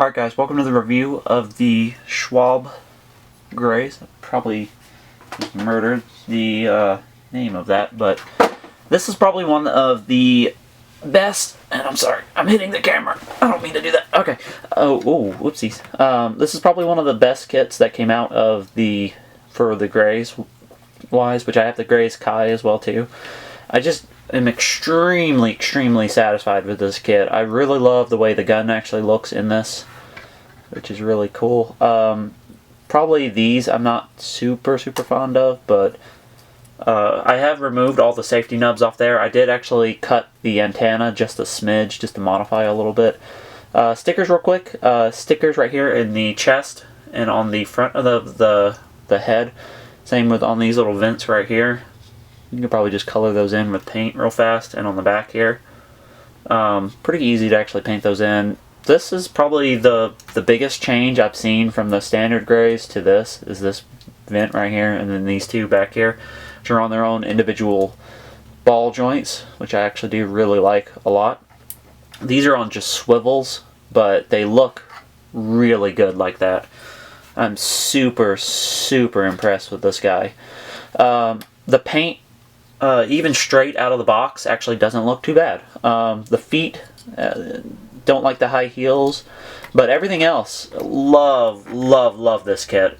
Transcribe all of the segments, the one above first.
Alright guys, welcome to the review of the Schwalbe Graze. I probably just murdered the name of that, but this is probably one of the best, and I'm sorry, I'm hitting the camera. I don't mean to do that. Okay. Oh, whoopsies. This is probably one of the best kits that came out of for the Graze wise, which I have the Graze Kai as well too. I just am extremely satisfied with this kit. I really love the way the gun actually looks in this, which is really cool. Probably these I'm not super fond of, but I have removed all the safety nubs off there. I did actually cut the antenna just a smidge, just to modify a little bit. Stickers real quick. Stickers right here in the chest and on the front of the head. Same with on these little vents right here. You can probably just color those in with paint real fast, and on the back here. Pretty easy to actually paint those in. This is probably the biggest change I've seen from the standard Graze to this, is this vent right here, and then these two back here, which are on their own individual ball joints, which I actually do really like a lot. These are on just swivels, but they look really good like that. I'm super impressed with this guy. The paint, even straight out of the box, actually doesn't look too bad. The feet, don't like the high heels, but everything else, love this kit.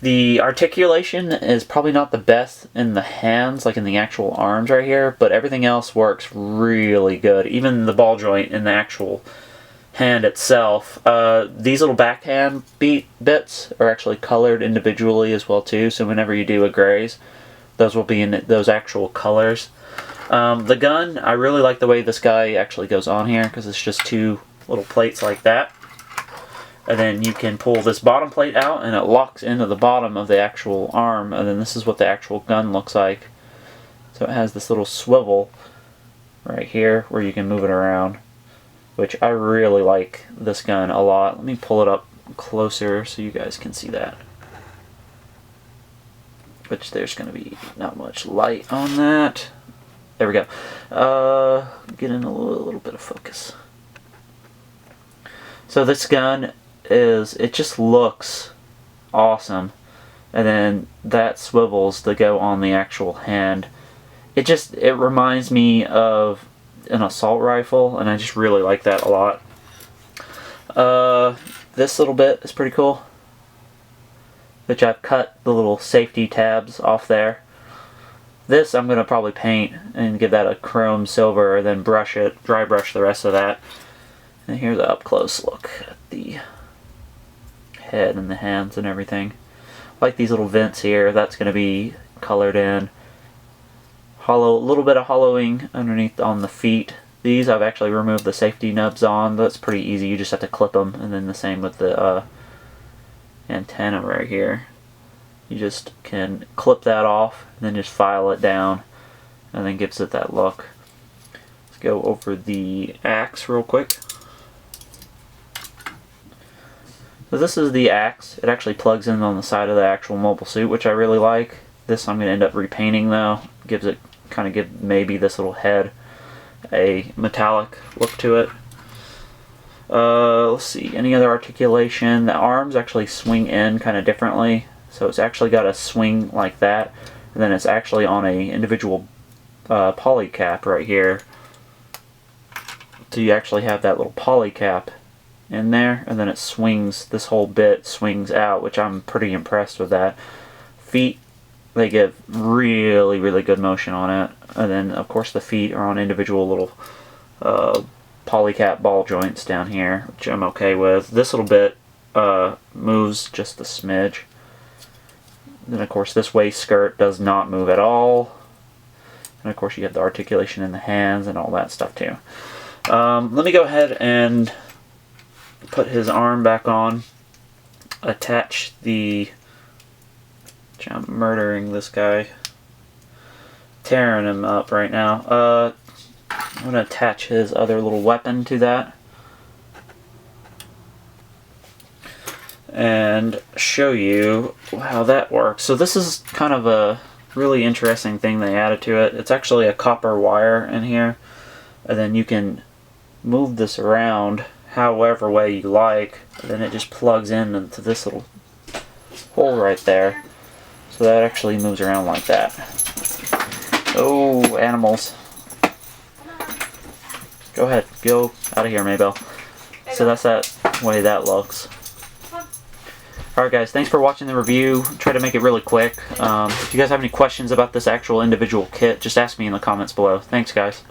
The articulation is probably not the best in the hands, like in the actual arms right here, but everything else works really good. Even the ball joint in the actual hand itself. These little backhand bits are actually colored individually as well too, so whenever you do a Graze, those will be in those actual colors. The gun, I really like the way this guy actually goes on here, because it's just two little plates like that. And then you can pull this bottom plate out and it locks into the bottom of the actual arm, and then this is what the actual gun looks like. So it has this little swivel right here where you can move it around, which I really like this gun a lot. Let me pull it up closer so you guys can see that. Which there's going to be not much light on that. There we go. Get in a little bit of focus. So this gun it just looks awesome. And then that swivels to go on the actual hand. It reminds me of an assault rifle, and I just really like that a lot. This little bit is pretty cool, which I've cut the little safety tabs off there. This I'm going to probably paint and give that a chrome silver, and then dry brush the rest of that. And here's the up close look at the head and the hands and everything. Like these little vents here, that's going to be colored in. A little bit of hollowing underneath on the feet. These I've actually removed the safety nubs on. That's pretty easy, you just have to clip them. And then the same with the antenna right here. You just can clip that off and then just file it down, and then gives it that look. Let's go over the axe real quick. So this is the axe. It actually plugs in on the side of the actual mobile suit, which I really like. This I'm going to end up repainting though. Gives it, give maybe this little head a metallic look to it. Let's see, any other articulation. The arms actually swing in kind of differently. So it's actually got a swing like that, and then it's actually on a individual poly cap right here. So you actually have that little poly cap in there, and then it swings, this whole bit swings out, which I'm pretty impressed with that. Feet, they give really good motion on it, and then of course the feet are on individual little poly cap ball joints down here, which I'm okay with. This little bit moves just a smidge. Then of course this waist skirt does not move at all. And of course you have the articulation in the hands and all that stuff too. Let me go ahead and put his arm back on. Attach the... I'm murdering this guy. Tearing him up right now. I'm going to attach his other little weapon to that. And show you how that works. So this is kind of a really interesting thing they added to it. It's actually a copper wire in here, and then you can move this around however way you like. Then it just plugs in into this little hole right there. So that actually moves around like that. Oh, animals. Go ahead, go out of here, Maybell. So that's that way that looks. Alright guys, thanks for watching the review. Try to make it really quick. If you guys have any questions about this actual individual kit, just ask me in the comments below. Thanks guys.